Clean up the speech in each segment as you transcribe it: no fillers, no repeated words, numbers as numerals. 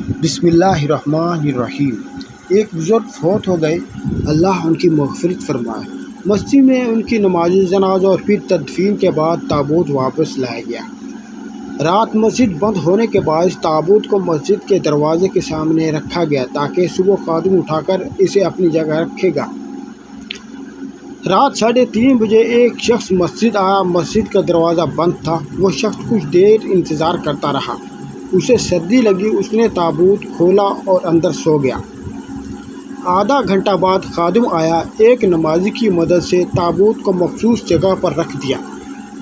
بسم اللہ الرحمن الرحیم۔ ایک بزرگ فوت ہو گئے، اللہ ان کی مغفرت فرمائے۔ مسجد میں ان کی نماز جنازہ اور پھر تدفین کے بعد تابوت واپس لایا گیا۔ رات مسجد بند ہونے کے باعث تابوت کو مسجد کے دروازے کے سامنے رکھا گیا تاکہ صبح خادم اٹھا کر اسے اپنی جگہ رکھے گا۔ رات 3:30 بجے ایک شخص مسجد آیا۔ مسجد کا دروازہ بند تھا۔ وہ شخص کچھ دیر انتظار کرتا رہا۔ اسے سردی لگی، اس نے تابوت کھولا اور اندر سو گیا۔ آدھا گھنٹہ بعد خادم آیا، ایک نمازی کی مدد سے تابوت کو مخصوص جگہ پر رکھ دیا۔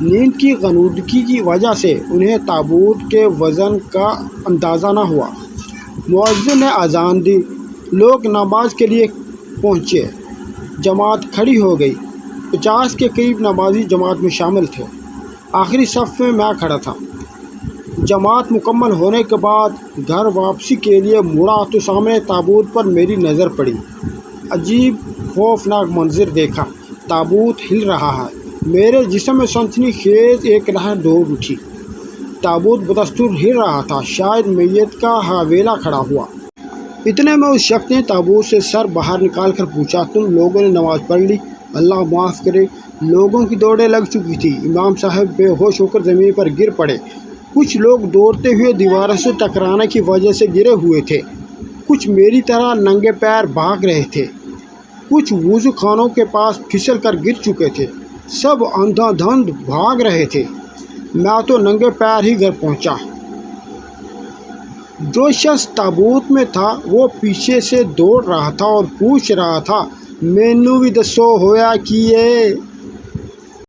نیند کی غنودگی کی وجہ سے انہیں تابوت کے وزن کا اندازہ نہ ہوا۔ مؤذن نے اذان دی، لوگ نماز کے لیے پہنچے، جماعت کھڑی ہو گئی۔ 50 کے قریب نمازی جماعت میں شامل تھے۔ آخری صف میں کھڑا تھا۔ جماعت مکمل ہونے کے بعد گھر واپسی کے لیے مڑا تو سامنے تابوت پر میری نظر پڑی۔ عجیب خوفناک منظر دیکھا۔ تابوت ہل رہا ہے۔ میرے جسم میں سنسنی خیز ایک لہر دوڑ اٹھی۔ تابوت بدستور ہل رہا تھا، شاید میت کا حوالہ کھڑا ہوا۔ اتنے میں اس شخص نے تابوت سے سر باہر نکال کر پوچھا، تم لوگوں نے نماز پڑھ لی؟ اللہ معاف کرے۔ لوگوں کی دوڑیں لگ چکی تھی۔ امام صاحب بے ہوش ہو کر زمین پر گر پڑے۔ کچھ لوگ دوڑتے ہوئے دیواروں سے ٹکرانے کی وجہ سے گرے ہوئے تھے۔ کچھ میری طرح ننگے پیر بھاگ رہے تھے۔ کچھ وضو خانوں کے پاس پھسل کر گر چکے تھے۔ سب اندھا دھند بھاگ رہے تھے۔ میں تو ننگے پیر ہی گھر پہنچا۔ جو شخص تابوت میں تھا وہ پیچھے سے دوڑ رہا تھا اور پوچھ رہا تھا، مینوں بھی دسو ہویا کی ہے؟